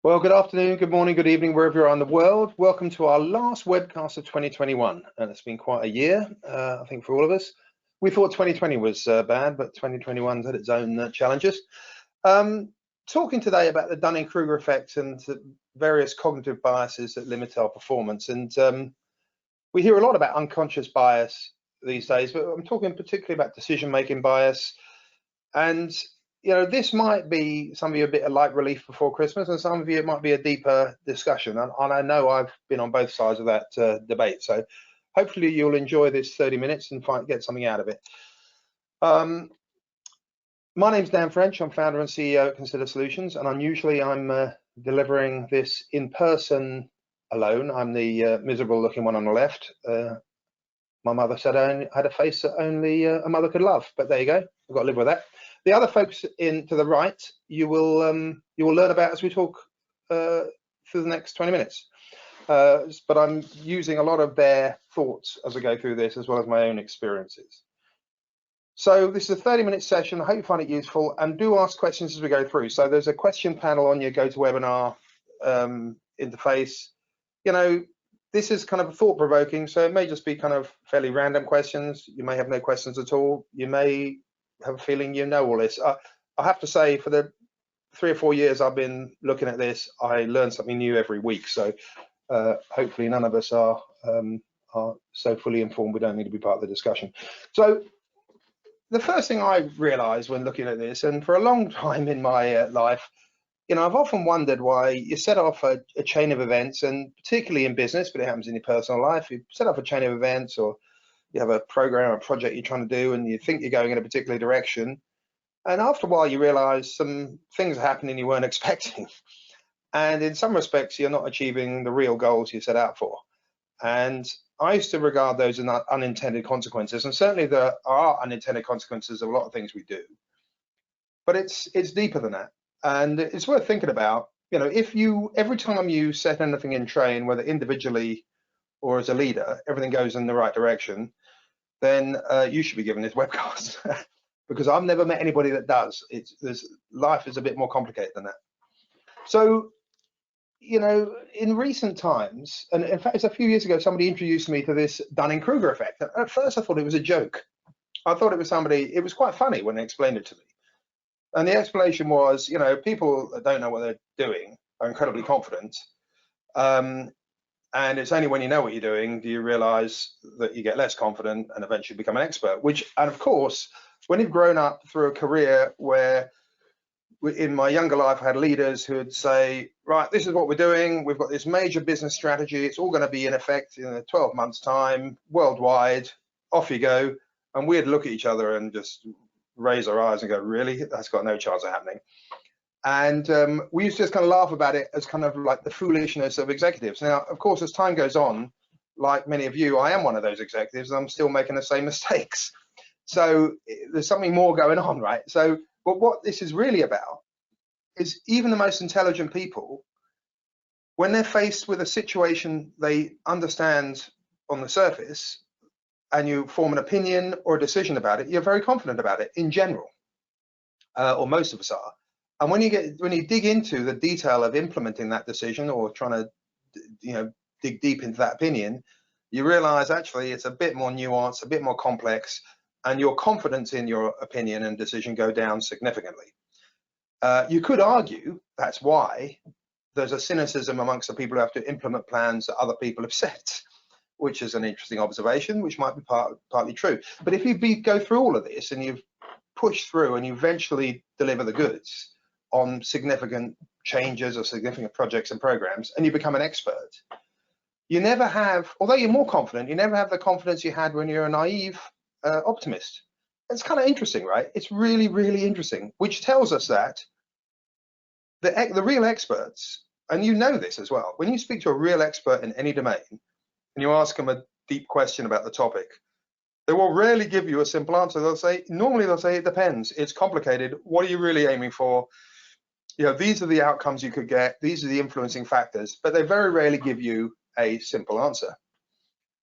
Well, good afternoon, good morning, good evening, wherever you're in the world. Welcome to our last webcast of 2021, and it's been quite a year, I think, for all of us. We thought 2020 was bad, but 2021's had its own challenges. Talking today about the Dunning-Kruger effect and various cognitive biases that limit our performance. And we hear a lot about unconscious bias these days, but I'm talking particularly about decision-making bias. And this might be some of you a bit of light relief before Christmas, and some of you it might be a deeper discussion. And I know I've been on both sides of that debate. So hopefully you'll enjoy this 30 minutes and get something out of it. My name's Dan French. I'm founder and CEO at Consider Solutions, and unusually I'm delivering this in person alone. I'm the miserable looking one on the left. My mother said I had a face that only a mother could love, but there you go. I've got to live with that. The other folks to the right, you will learn about as we talk through the next 20 minutes. But I'm using a lot of their thoughts as I go through this, as well as my own experiences. So this is a 30-minute session. I hope you find it useful, and do ask questions as we go through. So there's a question panel on your GoToWebinar interface. This is kind of thought-provoking, so it may just be kind of fairly random questions. You may have no questions at all. You may have a feeling you know all this. I have to say, for the 3 or 4 years I've been looking at this, I learn something new every week. So hopefully none of us are so fully informed we don't need to be part of the discussion. So the first thing I realized when looking at this, and for a long time in my life, I've often wondered why you set off a chain of events, and particularly in business, but it happens in your personal life. You set off a chain of events, or you have a program or project you're trying to do, and you think you're going in a particular direction. And after a while, you realize some things are happening you weren't expecting. And in some respects, you're not achieving the real goals you set out for. And I used to regard those as unintended consequences. And certainly there are unintended consequences of a lot of things we do. But it's deeper than that. And it's worth thinking about, if every time you set anything in train, whether individually or as a leader, everything goes in the right direction, then you should be given this webcast because I've never met anybody that does. Life is a bit more complicated than that. So, in recent times, and in fact, it's a few years ago, somebody introduced me to this Dunning-Kruger effect. At first, I thought it was a joke. I thought it was quite funny when they explained it to me. And the explanation was, people that don't know what they're doing are incredibly confident. And it's only when you know what you're doing do you realize that you get less confident and eventually become an expert. And of course, when you've grown up through a career where in my younger life, I had leaders who would say, right, this is what we're doing. We've got this major business strategy. It's all going to be in effect in 12 months' time, worldwide. Off you go. And we'd look at each other and just raise our eyes and go, really? That's got no chance of happening. And we used to just kind of laugh about it as kind of like the foolishness of executives. Now, of course, as time goes on, like many of you, I am one of those executives, and I'm still making the same mistakes. So there's something more going on, right? So, but what this is really about is even the most intelligent people, when they're faced with a situation they understand on the surface, and you form an opinion or a decision about it, you're very confident about it in general, or most of us are. And when you dig into the detail of implementing that decision or trying to, dig deep into that opinion, you realize actually it's a bit more nuanced, a bit more complex, and your confidence in your opinion and decision go down significantly. You could argue that's why there's a cynicism amongst the people who have to implement plans that other people have set, which is an interesting observation, which might be partly true. But if you go through all of this and you've pushed through and you eventually deliver the goods on significant changes or significant projects and programs, and you become an expert, you never have, although you're more confident, you never have the confidence you had when you're a naive optimist. It's kind of interesting, right? It's really, really interesting, which tells us that the real experts, and you know this as well, when you speak to a real expert in any domain, and you ask them a deep question about the topic, they will rarely give you a simple answer. Normally they'll say, it depends. It's complicated. What are you really aiming for? These are the outcomes you could get. These are the influencing factors, but they very rarely give you a simple answer.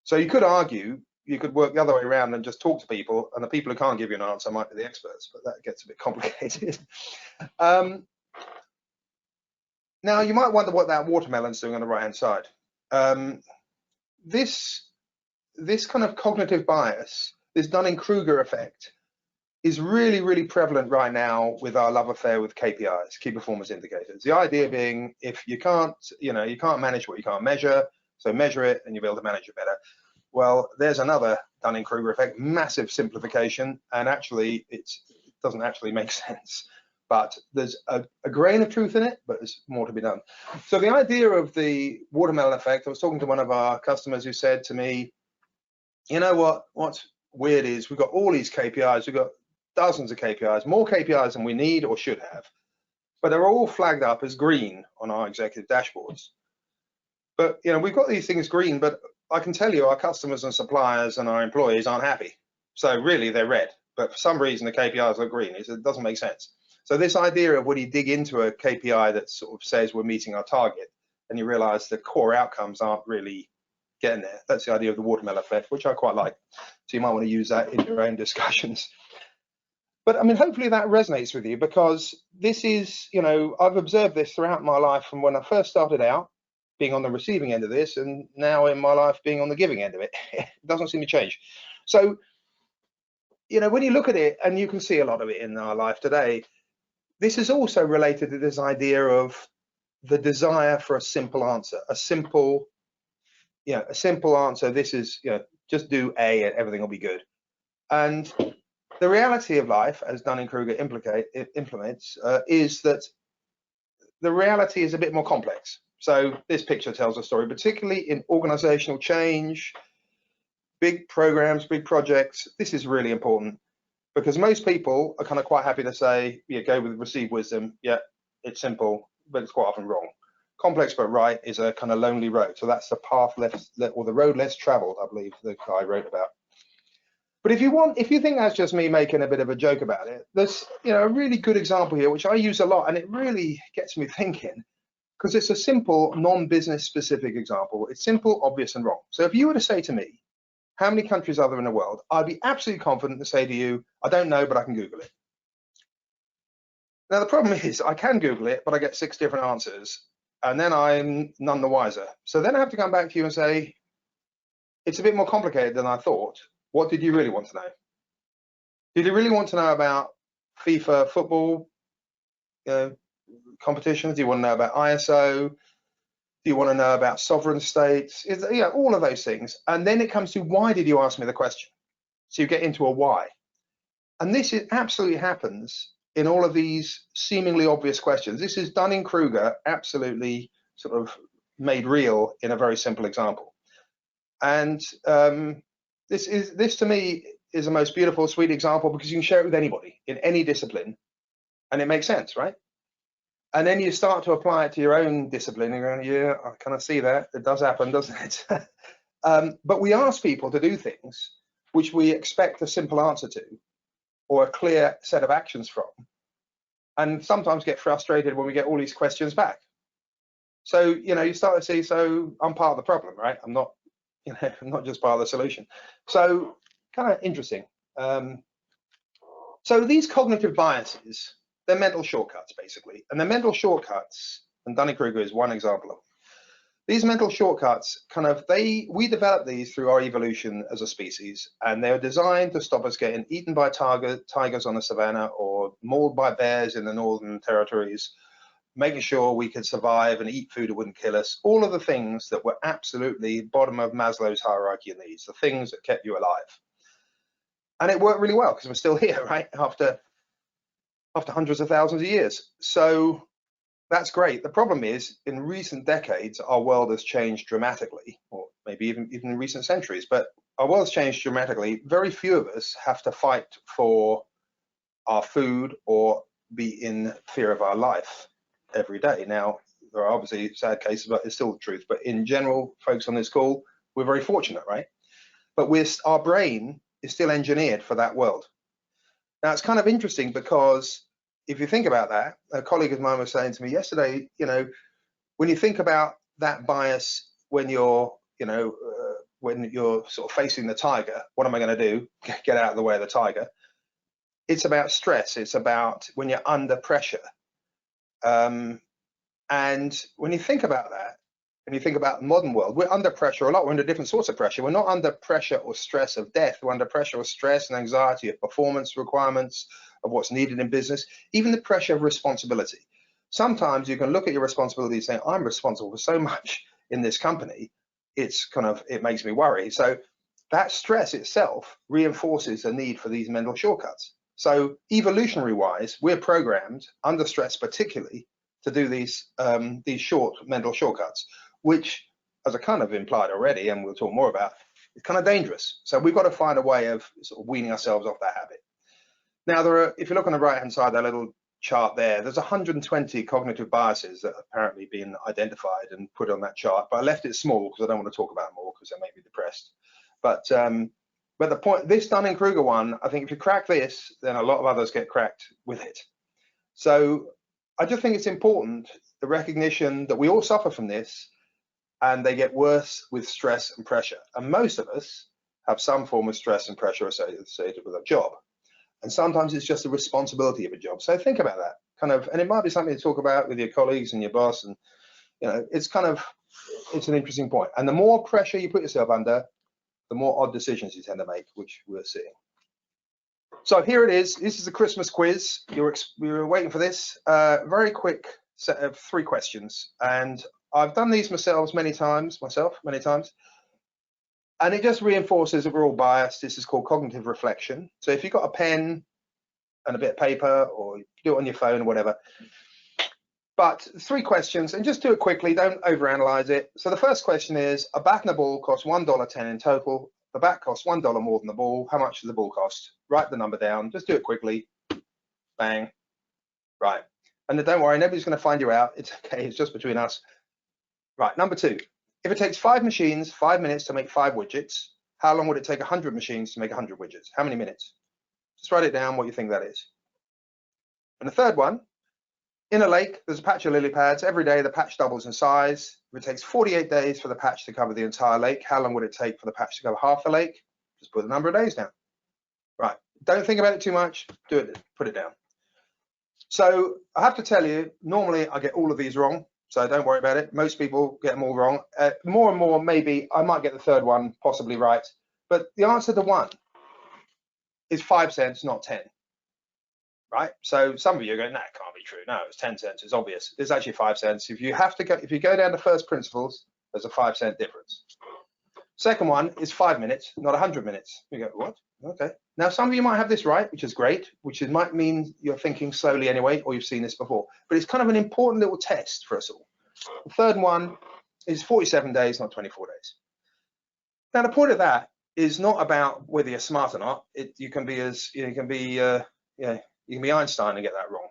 So you could argue, you could work the other way around and just talk to people, and the people who can't give you an answer might be the experts, but that gets a bit complicated. Now, you might wonder what that watermelon's doing on the right-hand side. This kind of cognitive bias, this Dunning-Kruger effect, is really, really prevalent right now with our love affair with KPIs, key performance indicators. The idea being, if you can't manage what you can't measure, so measure it and you'll be able to manage it better. Well, there's another Dunning-Kruger effect, massive simplification, and actually it doesn't actually make sense. But there's a grain of truth in it, but there's more to be done. So the idea of the watermelon effect, I was talking to one of our customers who said to me, you know what's weird is we've got all these KPIs, we've got dozens of KPIs, more KPIs than we need or should have, but they're all flagged up as green on our executive dashboards. But we've got these things green, but I can tell you our customers and suppliers and our employees aren't happy. So really they're red, but for some reason the KPIs are green. It doesn't make sense. So this idea of when you dig into a KPI that sort of says we're meeting our target, and you realize the core outcomes aren't really getting there. That's the idea of the watermelon effect, which I quite like. So you might want to use that in your own discussions. But I mean, hopefully that resonates with you, because this is, I've observed this throughout my life from when I first started out being on the receiving end of this, and now in my life being on the giving end of it. It doesn't seem to change. So, when you look at it, and you can see a lot of it in our life today, this is also related to this idea of the desire for a simple answer, a simple answer. This is, just do A and everything will be good. And the reality of life, as Dunning-Kruger implements, is that the reality is a bit more complex. So this picture tells a story, particularly in organizational change, big programs, big projects. This is really important, because most people are kind of quite happy to say, go with received wisdom. Yeah, it's simple, but it's quite often wrong. Complex but right is a kind of lonely road. So that's the path less, or the road less traveled, I believe the guy wrote about. But if you think that's just me making a bit of a joke about it, there's a really good example here, which I use a lot, and it really gets me thinking, because it's a simple, non-business specific example. It's simple, obvious, and wrong. So if you were to say to me, how many countries are there in the world? I'd be absolutely confident to say to you, I don't know, but I can Google it. Now, the problem is I can Google it, but I get 6 different answers, and then I'm none the wiser. So then I have to come back to you and say, it's a bit more complicated than I thought. What did you really want to know? Did you really want to know about FIFA football competitions? Do you want to know about ISO? Do you want to know about sovereign states? All of those things. And then it comes to, why did you ask me the question? So you get into a why. And this absolutely happens in all of these seemingly obvious questions. This is Dunning-Kruger absolutely sort of made real in a very simple example. And this to me is the most beautiful, sweet example, because you can share it with anybody in any discipline, and it makes sense, right? And then you start to apply it to your own discipline, and you're going, yeah, I kind of see that. It does happen, doesn't it? But we ask people to do things which we expect a simple answer to, or a clear set of actions from, and sometimes get frustrated when we get all these questions back. So, you start to see, so I'm part of the problem, right? I'm not just part of the solution. So kind of interesting. So these cognitive biases, they're mental shortcuts, basically. And the mental shortcuts, and Dunning-Kruger is one example of them. These mental shortcuts, we developed these through our evolution as a species, and they're designed to stop us getting eaten by tigers on the savannah, or mauled by bears in the northern territories, making sure we could survive and eat food that wouldn't kill us. All of the things that were absolutely bottom of Maslow's hierarchy of needs, the things that kept you alive. And it worked really well, because we're still here, right? After hundreds of thousands of years. So that's great. The problem is, in recent decades, our world has changed dramatically, or maybe even in recent centuries, but our world's changed dramatically. Very few of us have to fight for our food or be in fear of our life every day. Now, there are obviously sad cases, but it's still the truth. But in general, folks on this call, we're very fortunate, right? But our brain is still engineered for that world. Now, it's kind of interesting, because if you think about that, a colleague of mine was saying to me yesterday, when you think about that bias, when you're sort of facing the tiger, what am I going to do? Get out of the way of the tiger. It's about stress. It's about when you're under pressure. And And when you think about that, when you think about the modern world, we're under pressure a lot. We're under different sorts of pressure. We're not under pressure or stress of death. We're under pressure or stress and anxiety of performance requirements, of what's needed in business, even the pressure of responsibility. Sometimes you can look at your responsibility saying, I'm responsible for so much in this company. It makes me worry. So that stress itself reinforces the need for these mental shortcuts. So evolutionary wise, we're programmed under stress particularly to do these short mental shortcuts, which, as I kind of implied already, and we'll talk more about, is kind of dangerous. So we've got to find a way of sort of weaning ourselves off that habit. Now, if you look on the right-hand side, that little chart there's 120 cognitive biases that have apparently been identified and put on that chart, but I left it small because I don't want to talk about more because I may be depressed. But the point, this Dunning-Kruger one, I think if you crack this, then a lot of others get cracked with it. So I just think it's important, the recognition that we all suffer from this, and they get worse with stress and pressure. And most of us have some form of stress and pressure associated with a job. And sometimes it's just the responsibility of a job. So think about that and it might be something to talk about with your colleagues and your boss. And, it's an interesting point. And the more pressure you put yourself under, the more odd decisions you tend to make, which we're seeing. So here it is. This is a Christmas quiz. We were waiting for this. Very quick set of 3 questions. And I've done these myself many times. And it just reinforces that we're all biased. This is called cognitive reflection. So if you've got a pen and a bit of paper, or you do it on your phone or whatever. But 3 questions, and just do it quickly, don't overanalyze it. So the first question is, a bat and a ball cost $1.10 in total. The bat costs $1 more than the ball. How much does the ball cost? Write the number down. Just do it quickly. Bang. Right. And then don't worry, nobody's going to find you out. It's okay. It's just between us. Right. Number 2. If it takes 5 machines 5 minutes to make 5 widgets, how long would it take 100 machines to make 100 widgets? How many minutes? Just write it down what you think that is. And the third one, in a lake, there's a patch of lily pads. Every day, the patch doubles in size. If it takes 48 days for the patch to cover the entire lake, how long would it take for the patch to cover half the lake? Just put the number of days down. Right. Don't think about it too much. Do it. Put it down. So I have to tell you, normally I get all of these wrong. So don't worry about it. Most people get them all wrong. More and more, maybe I might get the third one possibly right. But the answer to 1 is 5 cents, not 10. Right? So some of you are going, no, it can't be true. No, it's 10 cents. It's obvious. It's actually 5 cents. If you go down to first principles, there's a 5 cent difference. Second one is 5 minutes, not 100 minutes. You go, what? Okay. Now, some of you might have this right, which is great, might mean you're thinking slowly anyway, or you've seen this before. But it's kind of an important little test for us all. The third one is 47 days, not 24 days. Now, the point of that is not about whether you're smart or not. You can be Einstein and get that wrong.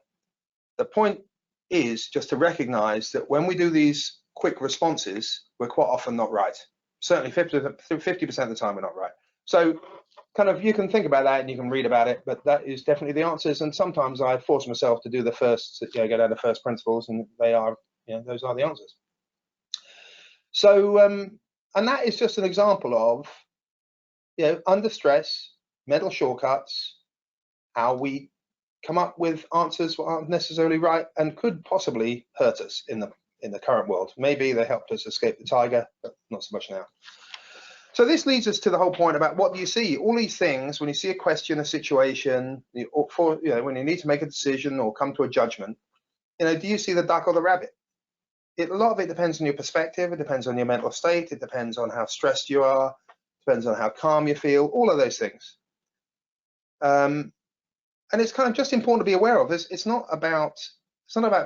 The point is just to recognize that when we do these quick responses, we're quite often not right. Certainly 50% of the time we're not right. So you can think about that and you can read about it, but that is definitely the answers. And sometimes I force myself to do the first, go down to first principles, and they are, those are the answers. So, and that is just an example of, under stress, mental shortcuts, how we come up with answers that aren't necessarily right and could possibly hurt us in the current world. Maybe they helped us escape the tiger, but not so much now. So this leads us to the whole point about what do you see? All these things, when you see a question, a situation, when you need to make a decision or come to a judgment, do you see the duck or the rabbit? A lot of it depends on your perspective. It depends on your mental state. It depends on how stressed you are. It depends on how calm you feel. All of those things. And it's kind of just important to be aware of. It's not about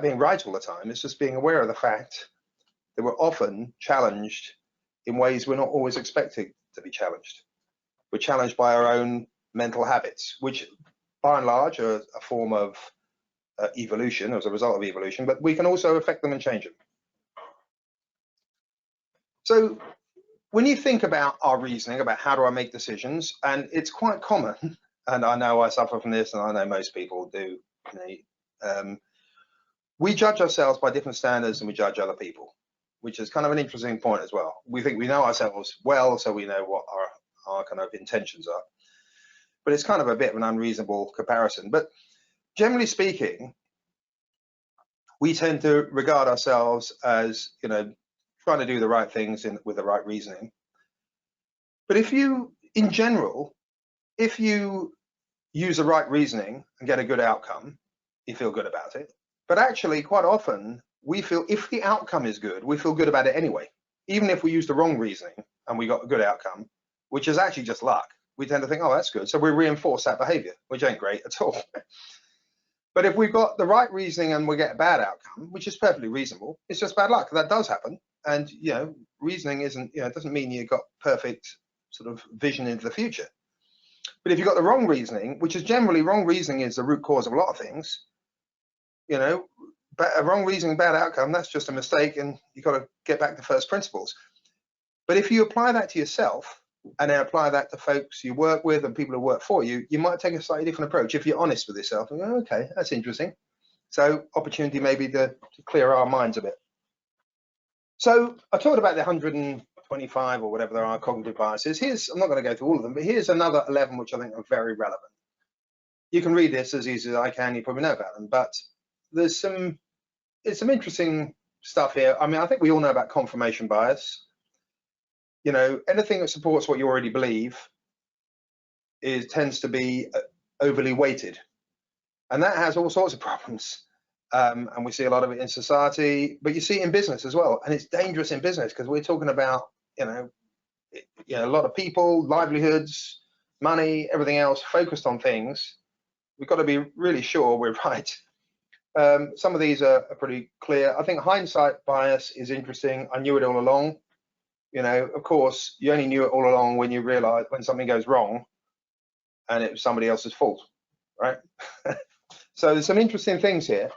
being right all the time. It's just being aware of the fact that we're often challenged in ways we're not always expected to be challenged. We're challenged by our own mental habits, which by and large are a form of evolution as a result of evolution, but we can also affect them and change them. So when you think about our reasoning about how do I make decisions, and it's quite common, and I know I suffer from this, and I know most people do, we judge ourselves by different standards than we judge other people, which is kind of an interesting point as well. We think we know ourselves well, so we know what our kind of intentions are. But it's kind of a bit of an unreasonable comparison. But generally speaking, we tend to regard ourselves as, trying to do the right things with the right reasoning. But if you, in general, if you use the right reasoning and get a good outcome, you feel good about it. But actually, quite often, we feel if the outcome is good, we feel good about it anyway. Even if we use the wrong reasoning and we got a good outcome, which is actually just luck, we tend to think, oh, that's good. So we reinforce that behavior, which ain't great at all. But if we've got the right reasoning and we get a bad outcome, which is perfectly reasonable, it's just bad luck. That does happen. And, reasoning isn't, it doesn't mean you've got perfect sort of vision into the future. But if you've got the wrong reasoning, which is generally wrong reasoning is the root cause of a lot of things, a wrong reasoning, bad outcome, that's just a mistake, and you've got to get back to first principles. But if you apply that to yourself and then apply that to folks you work with and people who work for you, you might take a slightly different approach if you're honest with yourself and go, okay, that's interesting. So opportunity maybe to clear our minds a bit. So I talked about the 125 or whatever there are cognitive biases. I'm not going to go through all of them, but here's another 11 which I think are very relevant. You can read this as easy as I can, you probably know about them, but there's some interesting stuff here. I mean, I think we all know about confirmation bias. Anything that supports what you already believe tends to be overly weighted, and that has all sorts of problems. And we see a lot of it in society, but you see it in business as well. And it's dangerous in business because we're talking about, a lot of people, livelihoods, money, everything else focused on things. We've got to be really sure we're right. Some of these are pretty clear. I think hindsight bias is interesting. I knew it all along. Of course, you only knew it all along when you realize when something goes wrong and it was somebody else's fault, right? So there's some interesting things here.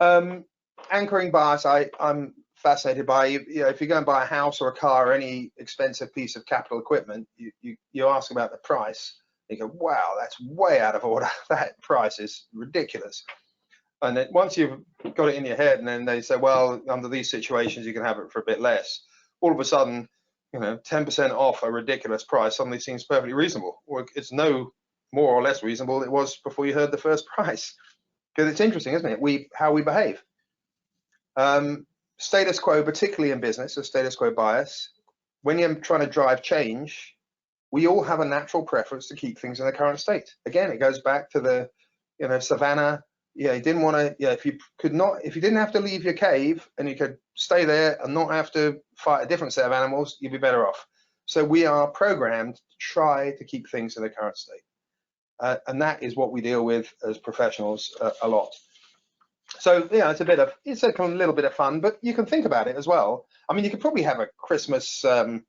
Anchoring bias, I'm fascinated by. If you go and buy a house or a car or any expensive piece of capital equipment, you ask about the price. You go, wow, that's way out of order. That price is ridiculous. And then once you've got it in your head, and then they say, well, under these situations, you can have it for a bit less. All of a sudden, 10% off a ridiculous price suddenly seems perfectly reasonable. Or it's no more or less reasonable than it was before you heard the first price. Because it's interesting, isn't it? How we behave. Status quo, particularly in business, a status quo bias. When you're trying to drive change, we all have a natural preference to keep things in the current state. Again, it goes back to the, savannah. You didn't want to. If you didn't have to leave your cave and you could stay there and not have to fight a different set of animals, you'd be better off. So we are programmed to try to keep things in the current state. And that is what we deal with as professionals a lot. So it's a little bit of fun, but you can think about it as well. I mean, you could probably have a Christmas, on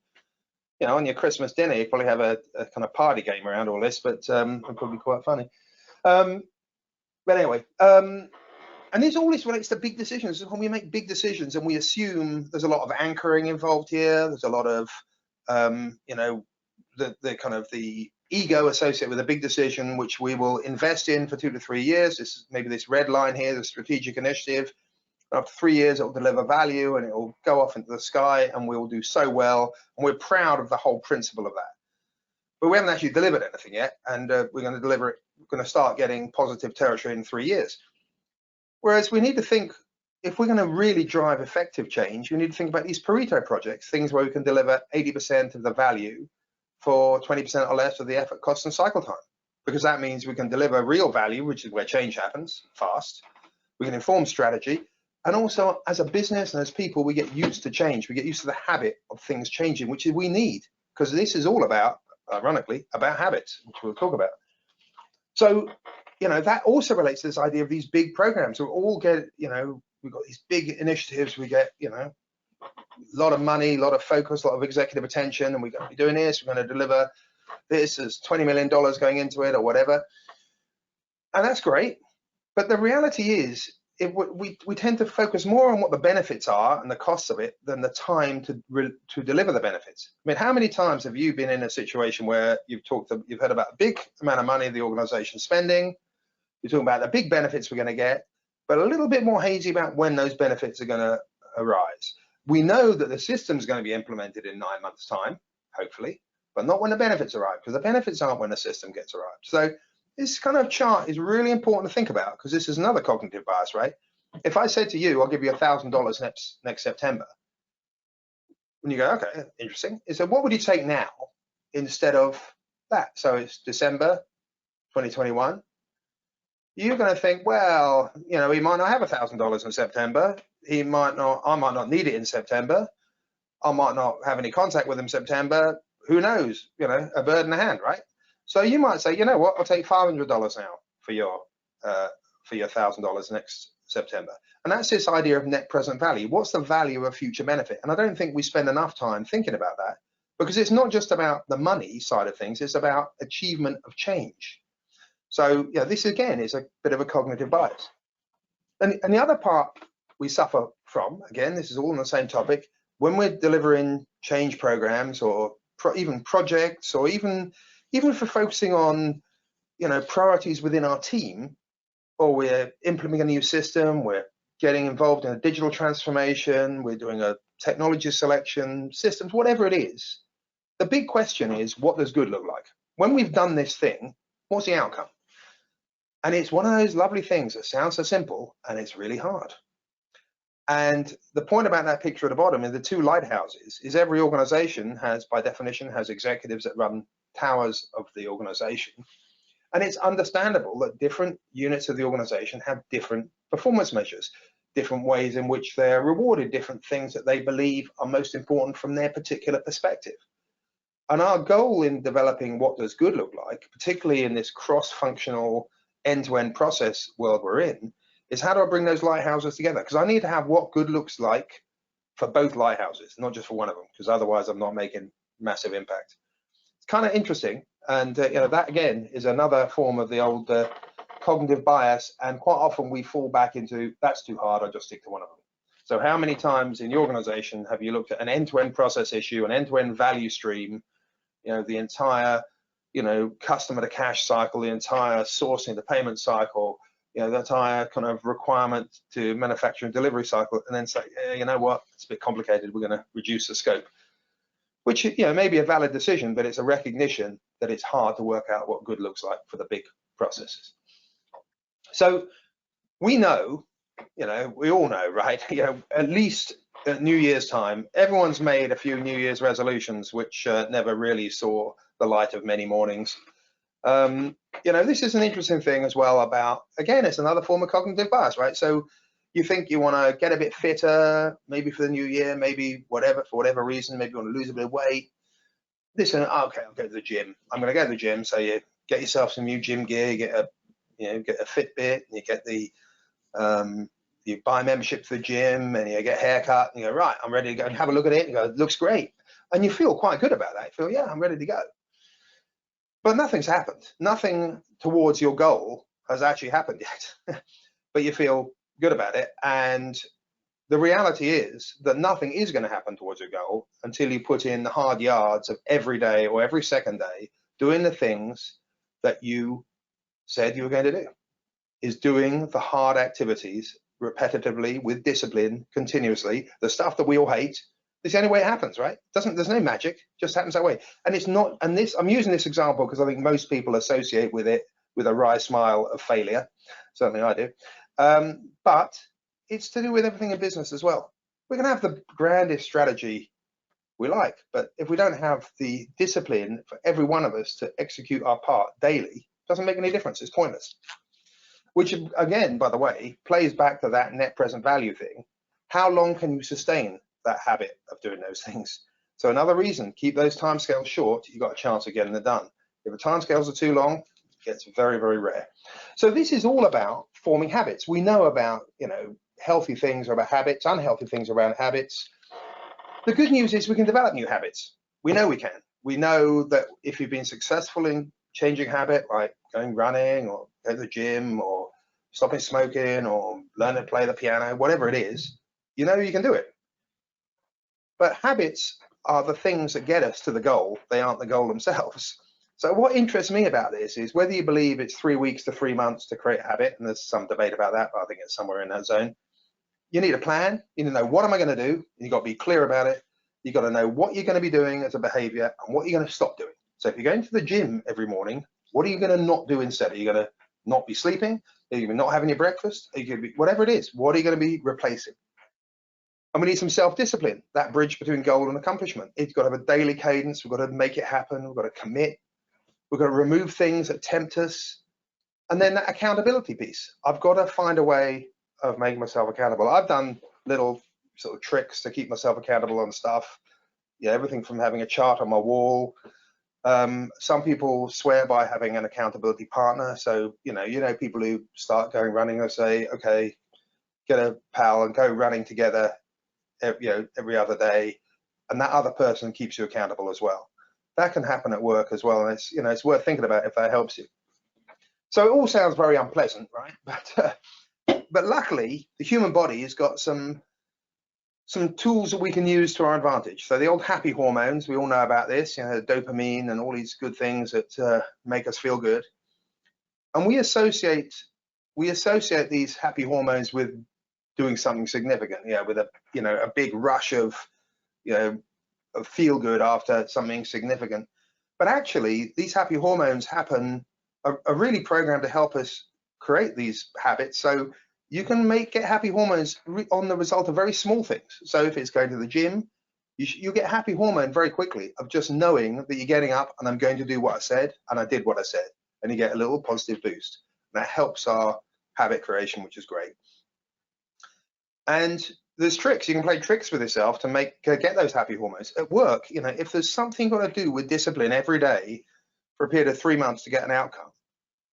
your Christmas dinner, you probably have a kind of party game around all this, but it's probably quite funny. But anyway, and all this relates to big decisions. When we make big decisions and we assume there's a lot of anchoring involved here, there's a lot of, the kind of the ego associated with a big decision, which we will invest in for 2 to 3 years. This is maybe this red line here, the strategic initiative. After 3 years, it will deliver value and it will go off into the sky and we will do so well. And we're proud of the whole principle of that. But we haven't actually delivered anything yet. And we're going to deliver it. We're going to start getting positive territory in 3 years. Whereas we need to think, if we're going to really drive effective change, we need to think about these Pareto projects, things where we can deliver 80% of the value for 20% or less of the effort, cost, and cycle time. Because that means we can deliver real value, which is where change happens fast. We can inform strategy. And also, as a business and as people, we get used to change. We get used to the habit of things changing, which we need. Because this is all about, ironically, about habits, which we'll talk about. So, that also relates to this idea of these big programs. We all get, we've got these big initiatives. We get, a lot of money, a lot of focus, a lot of executive attention, and we're going to be doing this. We're going to deliver this. There's $20 million going into it or whatever. And that's great. But the reality is, we tend to focus more on what the benefits are and the costs of it than the time to deliver the benefits. I mean, how many times have you been in a situation where you've heard about a big amount of money the organization spending, you're talking about the big benefits we're going to get, but a little bit more hazy about when those benefits are going to arise. We know that the system is going to be implemented in 9 months' time, hopefully, but not when the benefits arrive, because the benefits aren't when the system gets arrived. So this kind of chart is really important to think about, because this is another cognitive bias, right? If I said to you, I'll give you $1,000 next September, and you go, okay, interesting. So what would you take now instead of that? So it's December 2021. You're going to think, well, you know, he might not have $1,000 in September. He might not. I might not need it in September. I might not have any contact with him in September. Who knows? You know, a bird in the hand, right? So you might say, you know what? I'll take $500 now for your $1,000 next September. And that's this idea of net present value. What's the value of future benefit? And I don't think we spend enough time thinking about that, because it's not just about the money side of things. It's about achievement of change. So yeah, this again is a bit of a cognitive bias. And the other part we suffer from, again, this is all on the same topic, when we're delivering change programs or even projects, or even if we're focusing on, you know, priorities within our team, or we're implementing a new system, we're getting involved in a digital transformation, we're doing a technology selection, systems, whatever it is, the big question is, what does good look like? When we've done this thing, what's the outcome? And it's one of those lovely things that sounds so simple, and it's really hard. And the point about that picture at the bottom is the two lighthouses is every organization has, by definition, has executives that run towers of the organization. And it's understandable that different units of the organization have different performance measures, different ways in which they're rewarded, different things that they believe are most important from their particular perspective. And our goal in developing what does good look like, particularly in this cross-functional end-to-end process world we're in, is how do I bring those lighthouses together? Because I need to have what good looks like for both lighthouses, not just for one of them, because otherwise I'm not making massive impact. It's kind of interesting. And you know, that again is another form of the old cognitive bias, and quite often we fall back into, that's too hard, I'll just stick to one of them. So how many times in your organization have you looked at an end-to-end process issue, an end-to-end value stream, you know, the entire, you know, customer to cash cycle, the entire sourcing to payment cycle, you know, the entire kind of requirement to manufacturing delivery cycle, and then say, you know what, it's a bit complicated, we're going to reduce the scope. Which, you know, may be a valid decision, but it's a recognition that it's hard to work out what good looks like for the big processes. So we know, you know, we all know, right? You know, at least at New Year's time, everyone's made a few New Year's resolutions which never really saw the light of many mornings. You know, this is an interesting thing as well about, again, it's another form of cognitive bias, right? So you think you want to get a bit fitter, maybe for the new year, maybe whatever, for whatever reason, maybe you want to lose a bit of weight. Listen, okay, I'll go to the gym. I'm going to go to the gym. So you get yourself some new gym gear, you get a, you know, get a Fitbit, and you get the, you buy a membership to the gym, and you get a haircut, and you go, right, I'm ready to go, and have a look at it, and you go, it looks great. And you feel quite good about that. You feel, yeah, I'm ready to go. But nothing's happened. Nothing towards your goal has actually happened yet. But you feel good about it. And the reality is that nothing is going to happen towards your goal until you put in the hard yards of every day or every second day doing the things that you said you were going to do. Is doing the hard activities repetitively with discipline continuously, the stuff that we all hate. It's the only way it happens, right? There's no magic, it just happens that way. And it's not, and this, I'm using this example because I think most people associate with it with a wry smile of failure. Certainly I do. But it's to do with everything in business as well. We can have the grandest strategy we like, but if we don't have the discipline for every one of us to execute our part daily, it doesn't make any difference, it's pointless. Which again, by the way, plays back to that net present value thing. How long can you sustain that habit of doing those things? So another reason, keep those timescales short, you've got a chance of getting it done. If the timescales are too long, it gets very, very rare. So this is all about forming habits. We know about, you know, healthy things are about habits, unhealthy things are around habits. The good news is we can develop new habits. We know we can. We know that if you've been successful in changing habit, like going running or going to the gym or stopping smoking or learning to play the piano, whatever it is, you know you can do it. But habits are the things that get us to the goal. They aren't the goal themselves. So what interests me about this is whether you believe it's 3 weeks to 3 months to create a habit, and there's some debate about that, but I think it's somewhere in that zone. You need a plan. You need to know, what am I going to do? You've got to be clear about it. You've got to know what you're going to be doing as a behavior and what you're going to stop doing. So if you're going to the gym every morning, what are you going to not do instead? Are you going to not be sleeping, you could be not having your breakfast, you could be whatever it is. What are you going to be replacing? And we need some self-discipline, that bridge between goal and accomplishment. It's got to have a daily cadence. We've got to make it happen. We've got to commit. We've got to remove things that tempt us. And then that accountability piece. I've got to find a way of making myself accountable. I've done little sort of tricks to keep myself accountable on stuff. Yeah, everything from having a chart on my wall. Some people swear by having an accountability partner. So, you know, people who start going running or say, okay, get a pal and go running together, every other day, and that other person keeps you accountable as well. That can happen at work as well, and it's worth thinking about if that helps you. So it all sounds very unpleasant, right? But luckily, the human body has got some tools that we can use to our advantage. So the old happy hormones, we all know about this, dopamine and all these good things that make us feel good. And we associate these happy hormones with doing something significant, with a big rush of feel good after something significant. But actually, these happy hormones are really programmed to help us create these habits. So you can get happy hormones on the result of very small things. So if it's going to the gym, you get happy hormone very quickly of just knowing that you're getting up and I'm going to do what I said, and I did what I said, and you get a little positive boost. And that helps our habit creation, which is great. And there's tricks. You can play tricks with yourself to get those happy hormones. At work, if there's something you've got to do with discipline every day for a period of 3 months to get an outcome,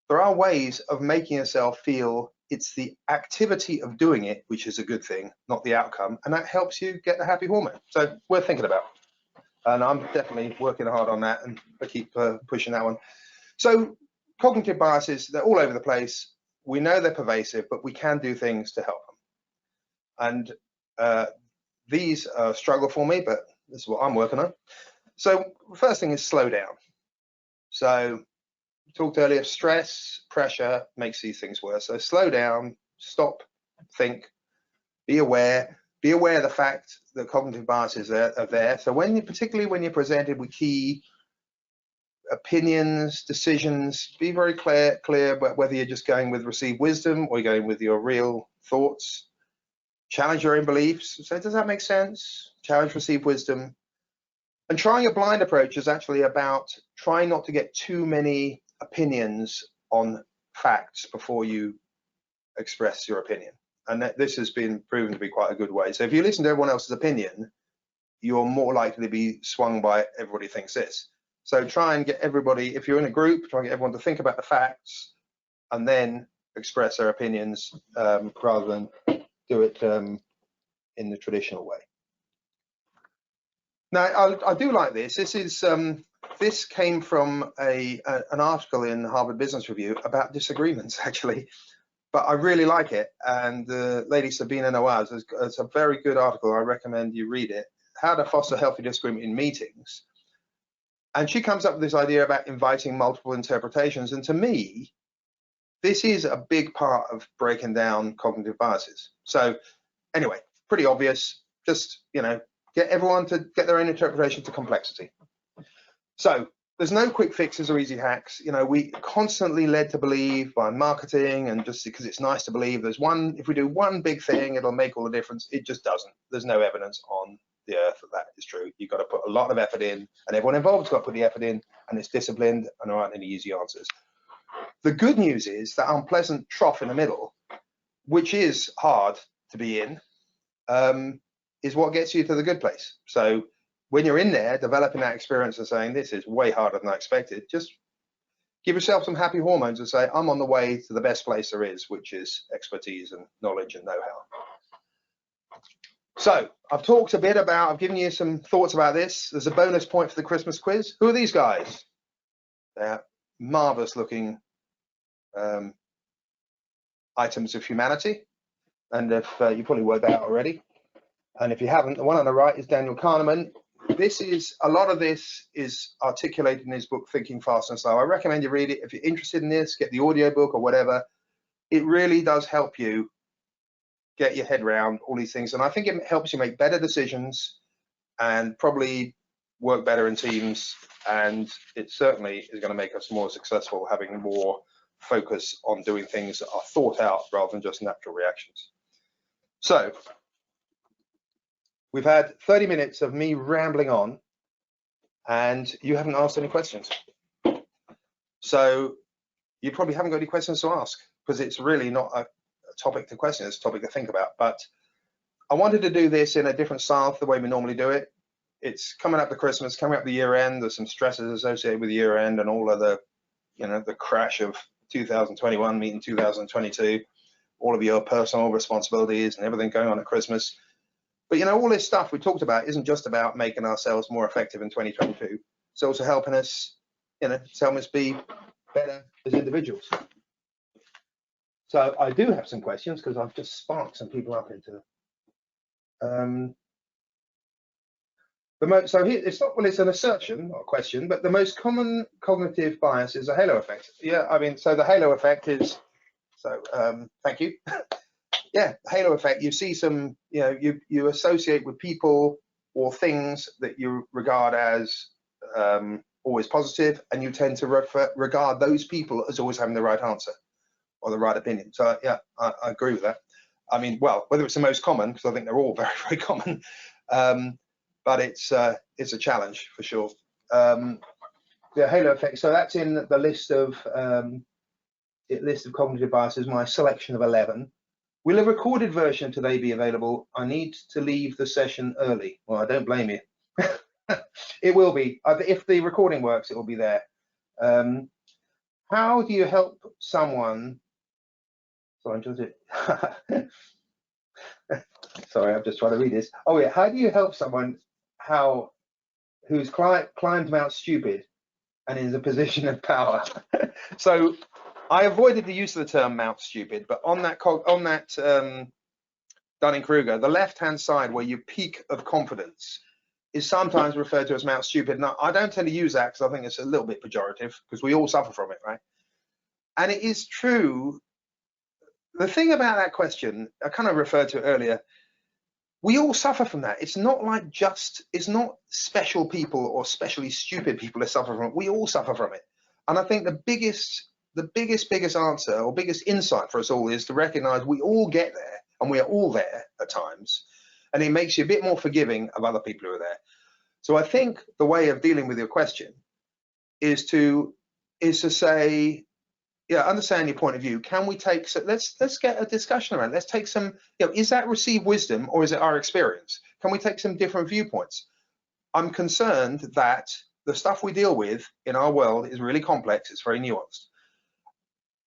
there are ways of making yourself feel it's the activity of doing it, which is a good thing, not the outcome. And that helps you get the happy hormone. So worth thinking about. And I'm definitely working hard on that, and I keep pushing that one. So cognitive biases, they're all over the place. We know they're pervasive, but we can do things to help them. And these are a struggle for me, but this is what I'm working on. So the first thing is slow down. So we talked earlier, stress, pressure makes these things worse. So slow down, stop, think, be aware of the fact that cognitive biases are there. So particularly when you're presented with key opinions, decisions, be very clear about whether you're just going with received wisdom or you're going with your real thoughts. Challenge your own beliefs. So does that make sense? Challenge received wisdom. And trying a blind approach is actually about trying not to get too many opinions on facts before you express your opinion. And this has been proven to be quite a good way. So if you listen to everyone else's opinion, you're more likely to be swung by everybody thinks this. So try and get everybody, if you're in a group, try and get everyone to think about the facts and then express their opinions rather than do it in the traditional way. Now, I do like this. This came from an article in Harvard Business Review about disagreements, actually, but I really like it. And the lady Sabina Nawaz, it's a very good article. I recommend you read it. How to Foster Healthy Disagreement in Meetings. And she comes up with this idea about inviting multiple interpretations. And to me, this is a big part of breaking down cognitive biases. So anyway, pretty obvious. Just, get everyone to get their own interpretation to complexity. So there's no quick fixes or easy hacks. We constantly led to believe by marketing and just because it's nice to believe if we do one big thing, it'll make all the difference. It just doesn't. There's no evidence on the earth that is true. You've got to put a lot of effort in, and everyone involved's got to put the effort in, and it's disciplined, and there aren't any easy answers. The good news is that unpleasant trough in the middle, which is hard to be in, is what gets you to the good place. So when you're in there, developing that experience and saying, this is way harder than I expected, just give yourself some happy hormones and say, I'm on the way to the best place there is, which is expertise and knowledge and know-how. So I've talked a bit about, I've given you some thoughts about this. There's a bonus point for the Christmas quiz. Who are these guys? They're marvelous looking items of humanity. And if you probably worked that out already. And if you haven't, the one on the right is Daniel Kahneman. A lot of this is articulated in his book, Thinking Fast and Slow. I recommend you read it. If you're interested in this, get the audio book or whatever. It really does help you get your head around all these things. And I think it helps you make better decisions and probably work better in teams. And it certainly is going to make us more successful, having more focus on doing things that are thought out rather than just natural reactions. So we've had 30 minutes of me rambling on, and you haven't asked any questions. So you probably haven't got any questions to ask, because it's really not a topic to question, it's a topic to think about. But I wanted to do this in a different style to the way we normally do it. It's coming up to Christmas, coming up to year end. There's some stresses associated with year end and all of the, you know, the crash of 2021 meeting 2022, all of your personal responsibilities and everything going on at Christmas. But you know, all this stuff we talked about isn't just about making ourselves more effective in 2022. It's also helping us, you know, it's helping us be better as individuals. So I do have some questions because I've just sparked some people up into so here, it's not, well, it's an assertion, not a question, but the most common cognitive bias is a halo effect. Yeah, I mean, so the halo effect is, so thank you. Yeah, halo effect, you see some, you know, you associate with people or things that you regard as always positive, and you tend to regard those people as always having the right answer or the right opinion. So yeah, I agree with that. I mean, well, whether it's the most common, because I think they're all very, very common, but it's a challenge for sure. The halo effect, so that's in the list of cognitive biases, my selection of 11. Will a recorded version today be available? I need to leave the session early. Well, I don't blame you. It will be. If the recording works, it will be there. How do you help someone? Sorry, sorry, I'm just trying to read this. Oh yeah, how do you help someone who's climbed Mount Stupid and is in a position of power? So I avoided the use of the term Mount Stupid, but on that Dunning-Kruger, the left-hand side where you peak of confidence is sometimes referred to as Mount Stupid. Now, I don't tend to use that because I think it's a little bit pejorative, because we all suffer from it, right? And it is true. The thing about that question, I kind of referred to it earlier, we all suffer from that. It's not like it's not special people or specially stupid people that suffer from it. We all suffer from it. And I think the biggest answer or biggest insight for us all is to recognize we all get there, and we are all there at times. And it makes you a bit more forgiving of other people who are there. So I think the way of dealing with your question is to say, yeah, understand your point of view. Can we take, so let's get a discussion around it. Let's take some, you know, is that received wisdom or is it our experience? Can we take some different viewpoints? I'm concerned that the stuff we deal with in our world is really complex. It's very nuanced.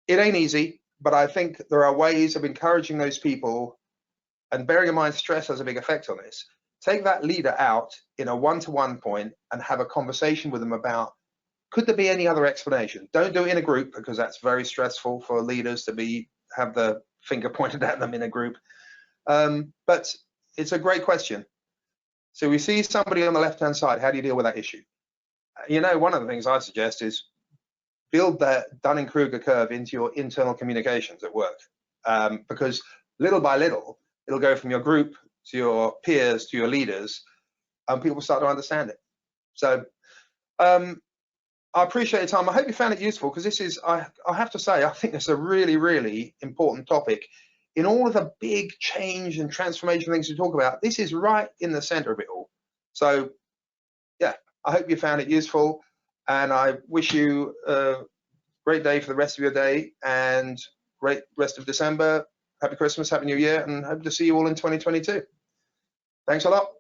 It ain't easy, but I think there are ways of encouraging those people, and bearing in mind stress has a big effect on this. Take that leader out in a one-to-one point and have a conversation with them about, could there be any other explanation? Don't do it in a group, because that's very stressful for leaders to have the finger pointed at them in a group. But it's a great question. So we see somebody on the left-hand side, how do you deal with that issue? You know, one of the things I suggest is build that Dunning-Kruger curve into your internal communications at work, because little by little, it'll go from your group to your peers to your leaders, and people start to understand it. So I appreciate your time. I hope you found it useful, because this is, I have to say, I think it's a really, really important topic. In all of the big change and transformation things we talk about, this is right in the center of it all. So yeah, I hope you found it useful, and I wish you a great day for the rest of your day, and great rest of December. Happy Christmas, Happy New Year, and hope to see you all in 2022. Thanks a lot.